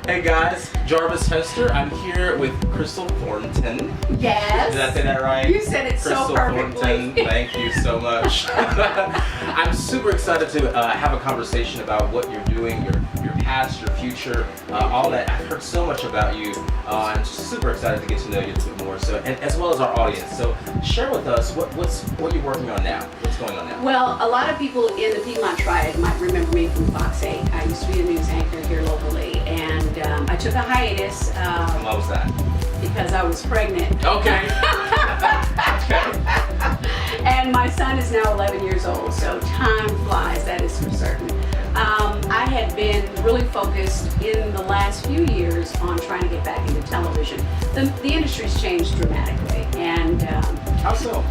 Hey guys, Jarvis Hester. I'm here with Crystal Thornton. Yes. Did I say that right? You said it Crystal so perfectly. Thornton, thank you so much. I'm super excited to have a conversation about what you're doing, your past, your future, all that. I've heard so much about you. I'm super excited to get to know you a little bit more. So, and as well as our audience. So, share with us what you're working on now. What's going on now? Well, a lot of people in the Piedmont Triad might remember me from Fox 8. I used to be a news anchor here locally, and I took a hiatus What was that? because I was pregnant. Okay. And my son is now 11 years old, so time flies, that is for certain. I had been really focused in the last few years on trying to get back into television. The industry's changed dramatically, and How so?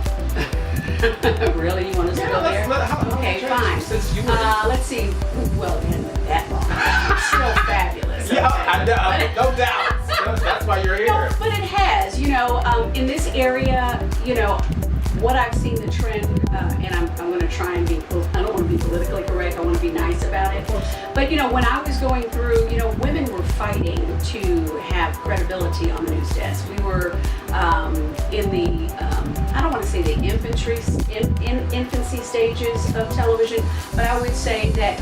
really, you want us to go there? Okay, fine. Since you were Let's see. Well, it hasn't been that long. It's still fabulous. yeah, okay? no doubt. That's why you're here. No, but it has. In this area, what I've seen the trend, and I'm going to try and I don't want to be politically correct. I want to be nice about it. But when I was going through, women were fighting to have credibility on the news desk. We were in the I don't want to say the infancy stages of television, but I would say that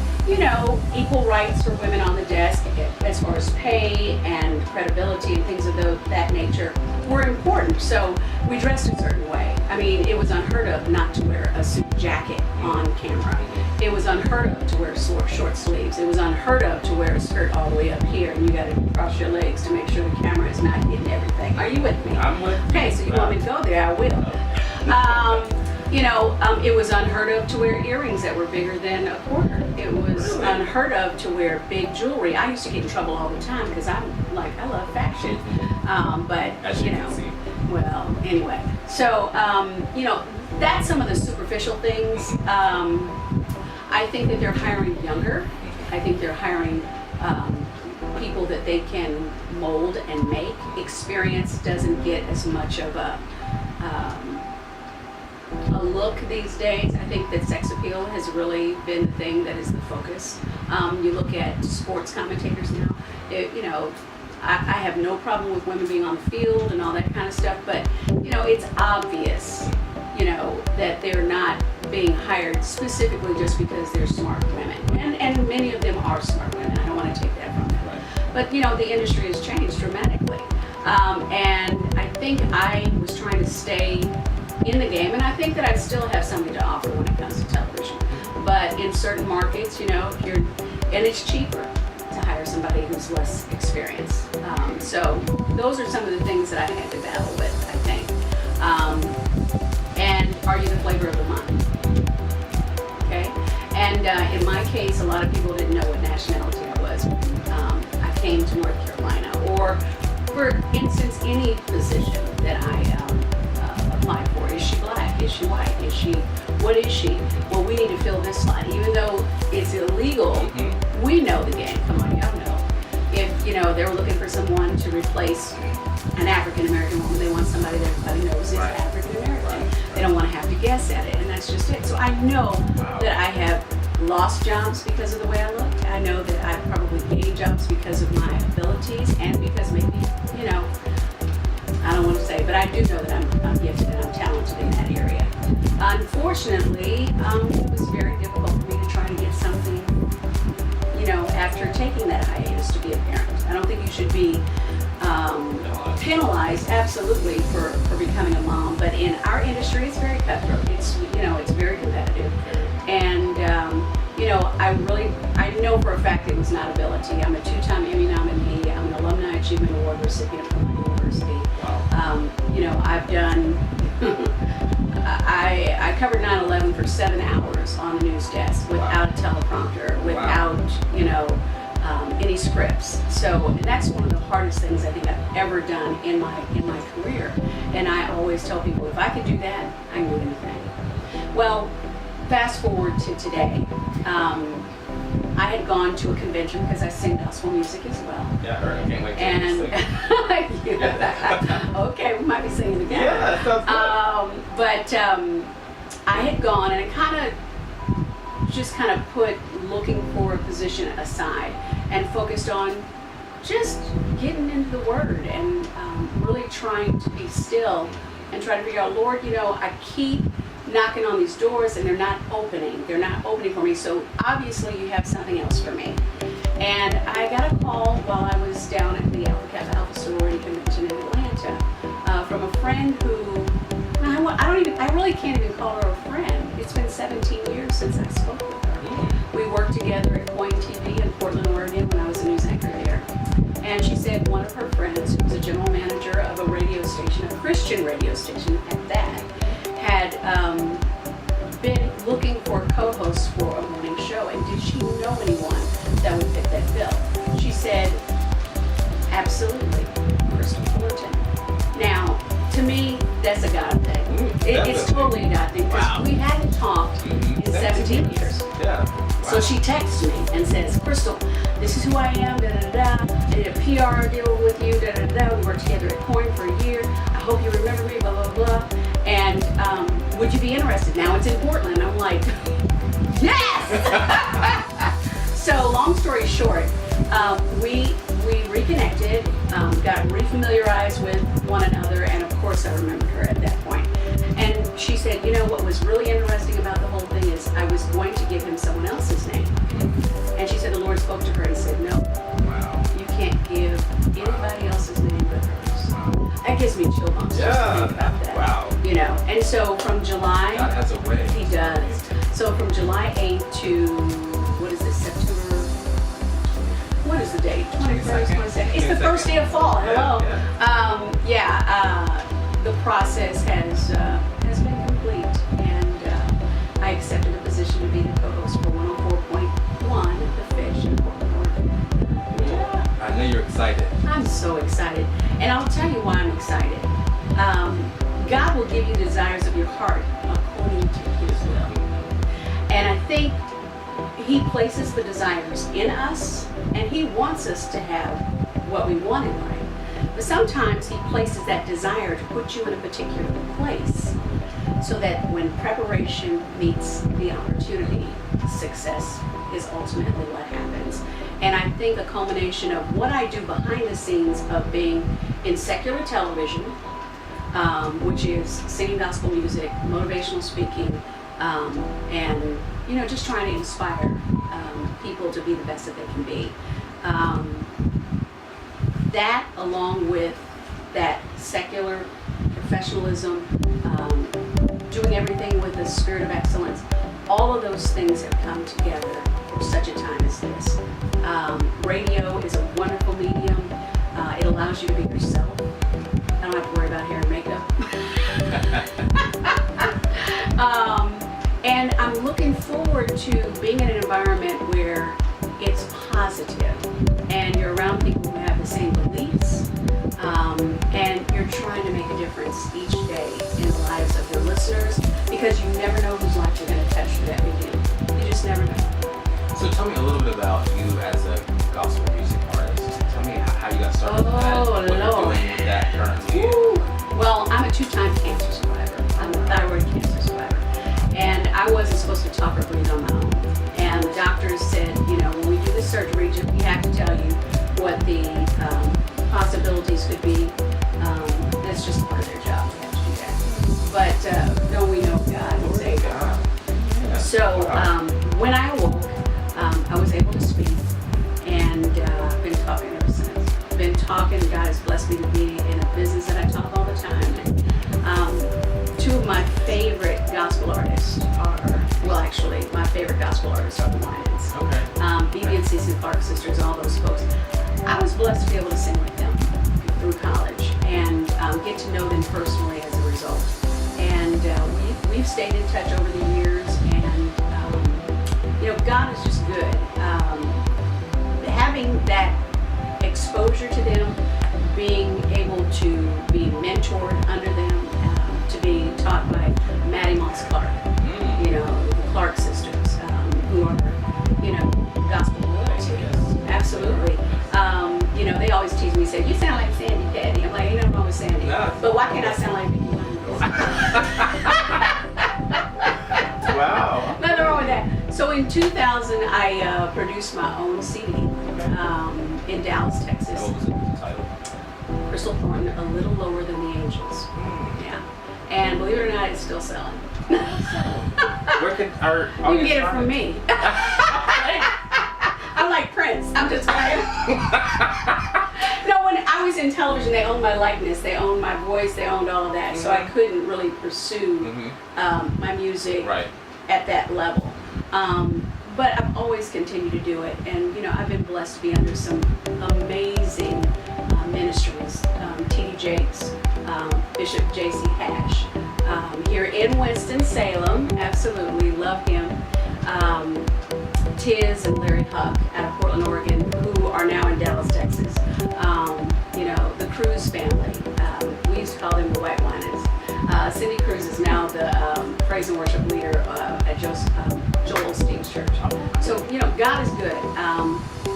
equal rights for women on the desk as far as pay and credibility and things of that nature were important. So we dressed a certain way. I mean, it was unheard of not to wear a suit jacket on camera. It was unheard of to wear short sleeves. It was unheard of to wear a skirt all the way up here, and you got to cross your legs to make sure the camera is not hitting everything. Are you with me? I'm with you. Okay, so you want me to go there? I will. It was unheard of to wear earrings that were bigger than a quarter. It was unheard of to wear big jewelry. I used to get in trouble all the time because I love fashion. But As you can see. well, anyway. So that's some of the superficial things. I think that they're hiring younger. I think they're hiring people that they can mold and make. Experience doesn't get as much of a look these days. I think that sex appeal has really been the thing that is the focus. You look at sports commentators now. I have no problem with women being on the field and all that kind of stuff, but it's obvious, that they're not being hired specifically just because they're smart women, and many of them are smart women. I don't want to take that from them, but the industry has changed dramatically, and I think I was trying to stay in the game, and I think that I still have something to offer when it comes to television. But in certain markets, and it's cheaper to hire somebody who's less experienced. So those are some of the things that I had to battle with, I think. And are you the flavor of the month? Okay. And in my case, a lot of people didn't know what nationality I was. I came to North Carolina, or for instance, any position that I applied for. Is she black? Is she white? What is she? Well, we need to fill this slot. Even though it's illegal, we know the game. Come on, y'all know. If, they were looking for someone to replace an African American woman, they want somebody that everybody knows is African American. They don't want to have to guess at it, and that's just it. So I know that I have lost jobs because of the way I look. I know that I probably gained jobs because of my abilities, and because maybe, I don't want to say, but I do know that I'm gifted and I'm talented in that area. Unfortunately, it was very difficult for me to try to get something, after taking that hiatus, to be a parent. I don't think you should be penalized, absolutely, for becoming a mom, but in our industry, it's very cutthroat. It's very competitive, and I know for a fact it was not ability. I'm a 2-time Emmy nominee. I'm an Alumni Achievement Award recipient from my university. I've done. I covered 9/11 for 7 hours on the news desk without a teleprompter, without any scripts. So that's one of the hardest things I think I've ever done in my career. And I always tell people, if I could do that, I can do anything. Well, fast forward to today. I had gone to a convention because I sing gospel music as well. Yeah, I heard. I can't wait to sing. Okay, we might be singing together. Yeah, that sounds good. But I had gone, and it kind of put looking for a position aside and focused on just getting into the Word and really trying to be still and try to figure out, Lord, I keep knocking on these doors and they're not opening. They're not opening for me. So obviously you have something else for me. And I got a call while I was down at the Alpha Sorority Convention in Atlanta from a friend who, I really can't even call her a friend. It's been 17 years since I spoke with her. We worked together at Coin TV in Portland, Oregon when I was a news anchor there. And she said one of her friends, who was a general manager of a radio station, a Christian radio station at that, had been looking for co-hosts for a morning show, and did she know anyone that would fit that bill? She said, absolutely, Crystal Thorton. Now, to me, that's a God thing. It's totally a God thing, because we hadn't talked in 17 years. Yeah. Wow. So she texts me and says, Crystal, this is who I am, da-da-da-da. I did a PR deal with you, da-da-da-da. We worked together at Coin for a year. I hope you remember me, blah, blah, blah. And would you be interested? Now it's in Portland. I'm like, yes! So long story short, we reconnected, got refamiliarized with one another, and of course I remembered her at that point. And she said, what was really interesting about the whole thing is I was going to give him someone else's name. And she said the Lord spoke to her and said, no, you can't give anybody else's name but hers. That gives me chill bumps just to think about that. And so from July, God has a way. He does. So from July 8th to, September, what is the date? 21st, 22nd. It's the first day of fall. Hello. The process has been complete, and I accepted a position to be the co-host for 104.1, The Fish in Portland, Oregon. I know you're excited. I'm so excited, and I'll tell you why I'm excited. God will give you the desires of your heart according to His will, and I think He places the desires in us, and He wants us to have what we want in life. But sometimes He places that desire to put you in a particular place so that when preparation meets the opportunity, success is ultimately what happens. And I think a culmination of what I do behind the scenes of being in secular television, which is singing gospel music, motivational speaking, and just trying to inspire people to be the best that they can be. That, along with that secular professionalism, doing everything with a spirit of excellence, all of those things have come together for such a time as this. Radio is a wonderful medium. It allows you to be yourself. I don't have to worry about hair and makeup. And I'm looking forward to being in an environment where it's positive and you're around people who have the same beliefs, and you're trying to make a difference each day in the lives of your listeners, because you never know whose life you're going to touch through that medium. You just never know. So tell me a little bit about you as a gospel music artist. Tell me how you got started with that, what you're doing with that currently. Well, I'm a 2-time cancer survivor. I'm a thyroid cancer survivor. And I wasn't supposed to talk or breathe on my own. And the doctors said, when we do the surgery, we have to tell you what the possibilities could be. That's just part of their job. They have to do that. But no, we know God is able. So when I awoke, I was able to speak, and I've been talking ever since. Been talking. God has blessed me to be in a business that I talk all the time. And, two of my favorite gospel artists my favorite gospel artists are the Lions. Okay. BB and CC Clark sisters, all those folks. I was blessed to be able to sing with them through college and get to know them personally as a result. And we've stayed in touch over the years, and God is just good. Having that exposure to them, being able to be mentored under them, to be taught by Maddie Moss Clark, the Clark sisters, who are, gospel royalty. Absolutely. They always tease me, say, you sound like Sandy Patty. I'm like, ain't nothing wrong with Sandy. No. But why can't I sound like Vicky Lyons? Wow. Nothing wrong with that. So So in 2000, I produced my own CD in Dallas, Texas. What was the title? Crystal Thorton, A Little Lower Than the Angels. Yeah. And believe it or not, it's still selling. Where can our You can audience get it find from me. I'm like Prince. I'm just playing. No, when I was in television, they owned my likeness, they owned my voice, they owned all of that. So I couldn't really pursue my music at that level. But I've always continued to do it. And, you know, I've been blessed to be under some amazing ministries. T.D. Jakes, Bishop J.C. Hash, here in Winston-Salem. Absolutely love him. Tiz and Larry Huck out of Portland, Oregon, who are now in Dallas, Texas. You know, the Cruz family. We used to call them the White Winans. Cindy Cruz is now the praise and worship leader at Joel Osteen's church. So, you know, God is good.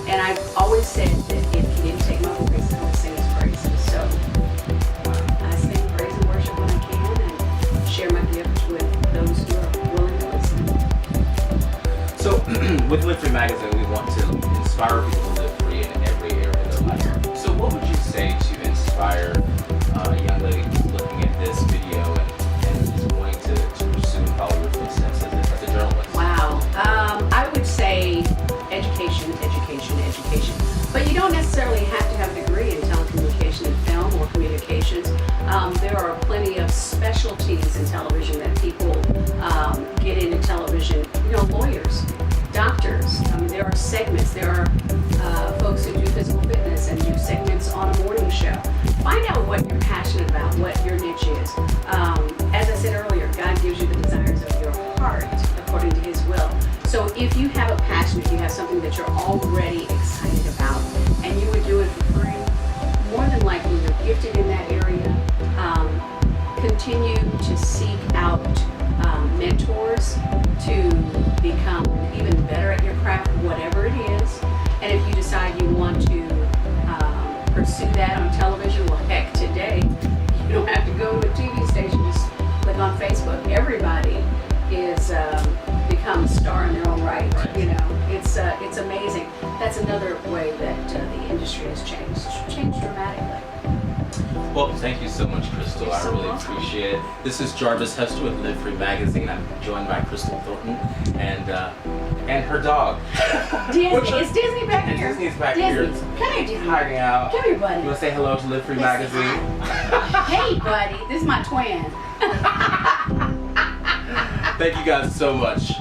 And I've always said that if he didn't take my voice, I would sing his praises. So I sing praise and worship when I can and share my gift with those who are willing to listen. So, with Live Free Magazine, we want to inspire people to live free in every area of their life. So, what would you say to inspire a young lady who's looking at this video and is going to pursue and follow your footsteps as a journalist? Wow. I would say education, education, education. But you don't necessarily have to have a degree in telecommunication and film or communications. There are plenty of specialties in television that people get into television. You know, lawyers, doctors. There are segments. There are folks who do physical fitness and do segments on a morning show. Find out what you're passionate about, what your niche is. As I said earlier, God gives you the desires of your heart according to His will. So if you have a passion, if you have something that you're already excited about, and you would do it for free, more than likely you're gifted in that area. Continue to seek out mentors to become even better at your craft, whatever it is. And if you decide you want to pursue that on television, well, heck, today you don't have to go to a TV station, just click on Facebook. Everybody is become a star in their own right. You know, it's amazing. That's another way that the industry has changed. It's changed dramatically. Well, thank you so much, Crystal. I really appreciate it. This is Jarvis Hester with Live Free Magazine. I'm joined by Crystal Thornton and her dog. Disney. Is Disney back here? Disney's back here. Come here, Disney. Hiding out. Come here, buddy. You want to say hello to Live Free Magazine? Hey, buddy. This is my twin. Thank you guys so much.